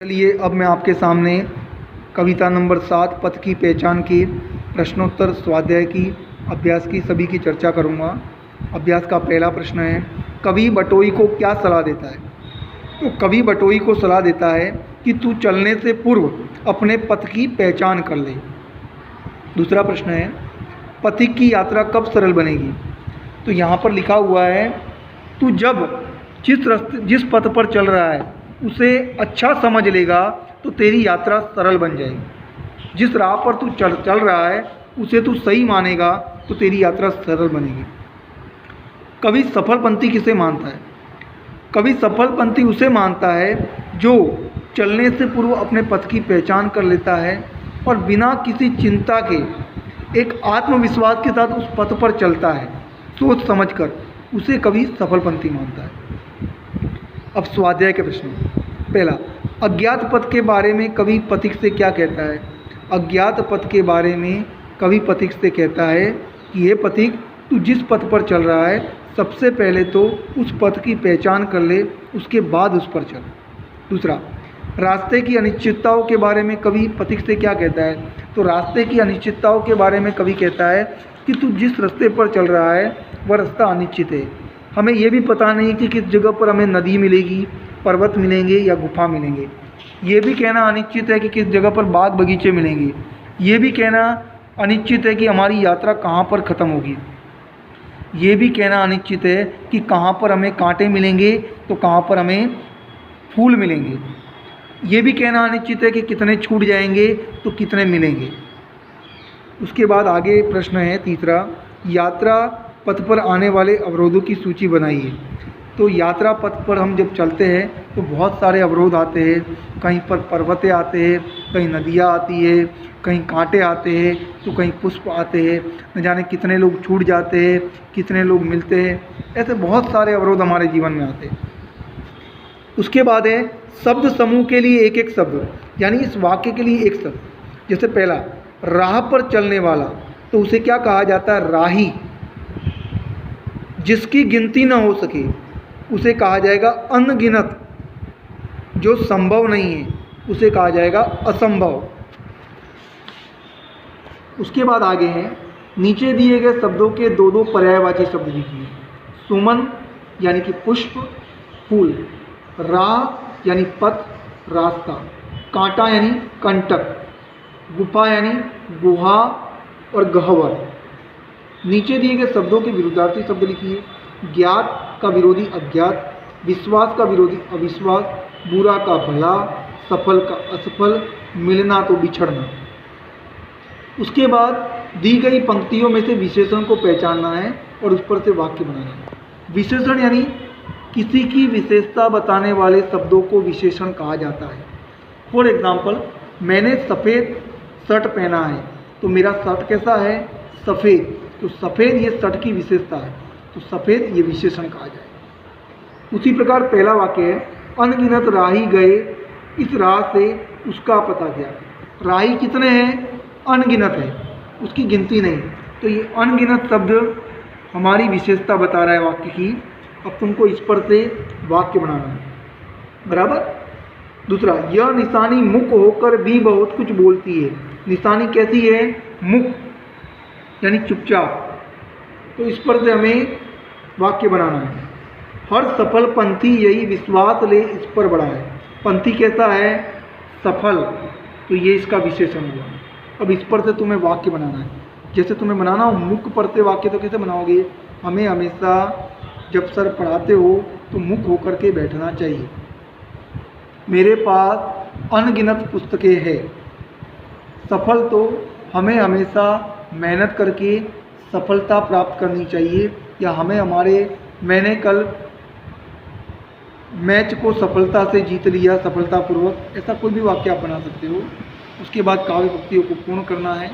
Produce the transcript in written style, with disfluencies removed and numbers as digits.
चलिए अब मैं आपके सामने कविता नंबर 7 पथ की पहचान की प्रश्नोत्तर स्वाध्याय की अभ्यास की सभी की चर्चा करूंगा। अभ्यास का पहला प्रश्न है, कवि बटोई को क्या सलाह देता है? तो कवि बटोई को सलाह देता है कि तू चलने से पूर्व अपने पथ की पहचान कर ले। दूसरा प्रश्न है, पथिक की यात्रा कब सरल बनेगी? तो यहाँ पर लिखा हुआ है, तू जब जिस पथ पर चल रहा है उसे अच्छा समझ लेगा तो तेरी यात्रा सरल बन जाएगी। जिस राह पर तू चल रहा है उसे तू सही मानेगा तो तेरी यात्रा सरल बनेगी। कवि सफलपंथी किसे मानता है? कवि सफलपंथी उसे मानता है जो चलने से पूर्व अपने पथ की पहचान कर लेता है और बिना किसी चिंता के एक आत्मविश्वास के साथ उस पथ पर चलता है, सोच समझकर। उसे कवि सफलपंथी मानता है। अब स्वाध्याय के प्रश्न। पहला, अज्ञात पथ के बारे में कवि पथिक से क्या कहता है? अज्ञात पथ के बारे में कवि पथिक से कहता है कि ये पथिक, तू जिस पथ पर चल रहा है सबसे पहले तो उस पथ की पहचान कर ले, उसके बाद उस पर चल। दूसरा, रास्ते की अनिश्चितताओं के बारे में कवि पथिक से क्या कहता है? तो रास्ते की अनिश्चितताओं के बारे में कवि कहता है कि तू जिस रास्ते पर चल रहा है वह रास्ता अनिश्चित है। हमें यह भी पता नहीं कि किस जगह पर हमें नदी मिलेगी, पर्वत मिलेंगे या गुफा मिलेंगे। ये भी कहना अनिश्चित है कि किस जगह पर बाग बगीचे मिलेंगे। ये भी कहना अनिश्चित है कि हमारी यात्रा कहाँ पर ख़त्म होगी। ये भी कहना अनिश्चित है कि कहाँ पर हमें कांटे मिलेंगे तो कहाँ पर हमें फूल मिलेंगे। ये भी कहना अनिश्चित है कि कितने छूट जाएंगे तो कितने मिलेंगे। उसके बाद आगे प्रश्न है तीसरा, यात्रा पथ पर आने वाले अवरोधों की सूची बनाइए। तो यात्रा पथ पर हम जब चलते हैं तो बहुत सारे अवरोध आते हैं। कहीं पर पर्वतें आते हैं, कहीं नदियाँ आती है, कहीं कांटे आते हैं तो कहीं पुष्प आते हैं। न जाने कितने लोग छूट जाते हैं, कितने लोग मिलते हैं। ऐसे बहुत सारे अवरोध हमारे जीवन में आते हैं। उसके बाद है शब्द समूह के लिए एक एक शब्द, यानी इस वाक्य के लिए एक शब्द। जैसे पहला, राह पर चलने वाला, तो उसे क्या कहा जाता है? राही। जिसकी गिनती न हो सके उसे कहा जाएगा अनगिनत। जो संभव नहीं है उसे कहा जाएगा असंभव। उसके बाद आगे हैं, नीचे दिए गए शब्दों के दो दो पर्यायवाची शब्द लिखिए। सुमन यानी कि पुष्प, फूल। राह यानी पथ, रास्ता। कांटा यानी कंटक। गुफा यानी गुहा और गह्वर। नीचे दिए गए शब्दों के विरुद्धार्थी शब्द लिखिए। ज्ञात का विरोधी अज्ञात, विश्वास का विरोधी अविश्वास, बुरा का भला, सफल का असफल, मिलना तो बिछड़ना। उसके बाद दी गई पंक्तियों में से विशेषण को पहचानना है और उस पर से वाक्य बनाना है। विशेषण यानी किसी की विशेषता बताने वाले शब्दों को विशेषण कहा जाता है। फॉर एग्जाम्पल, मैंने सफ़ेद शर्ट पहना है तो मेरा शर्ट कैसा है? सफ़ेद। तो सफ़ेद ये शर्ट की विशेषता है, तो सफ़ेद ये विशेषण कहा जाए। उसी प्रकार पहला वाक्य है, अनगिनत राही गए इस राह से उसका पता क्या? राही कितने हैं? अनगिनत है, उसकी गिनती नहीं। तो ये अनगिनत शब्द हमारी विशेषता बता रहा है वाक्य की। अब तुमको इस पर से वाक्य बनाना है, बराबर। दूसरा, यह निशानी मुख होकर भी बहुत कुछ बोलती है। निशानी कैसी है? मुख यानी चुपचाप। तो इस पर से हमें वाक्य बनाना है। हर सफल पंथी यही विश्वास ले इस पर बढ़ा है। पंथी कैसा है? सफल। तो ये इसका विशेषण हुआ। अब इस पर से तुम्हें वाक्य बनाना है। जैसे तुम्हें बनाना हो मुख पर से वाक्य, तो कैसे बनाओगे? हमें हमेशा जब सर पढ़ाते हो तो मुख होकर के बैठना चाहिए। मेरे पास अनगिनत पुस्तकें हैं। सफल तो हमें हमेशा मेहनत करके सफलता प्राप्त करनी चाहिए, या मैंने कल मैच को सफलता से जीत लिया, सफलतापूर्वक। ऐसा कोई भी वाक्य आप बना सकते हो। उसके बाद काव्य पंक्तियों को पूर्ण करना है।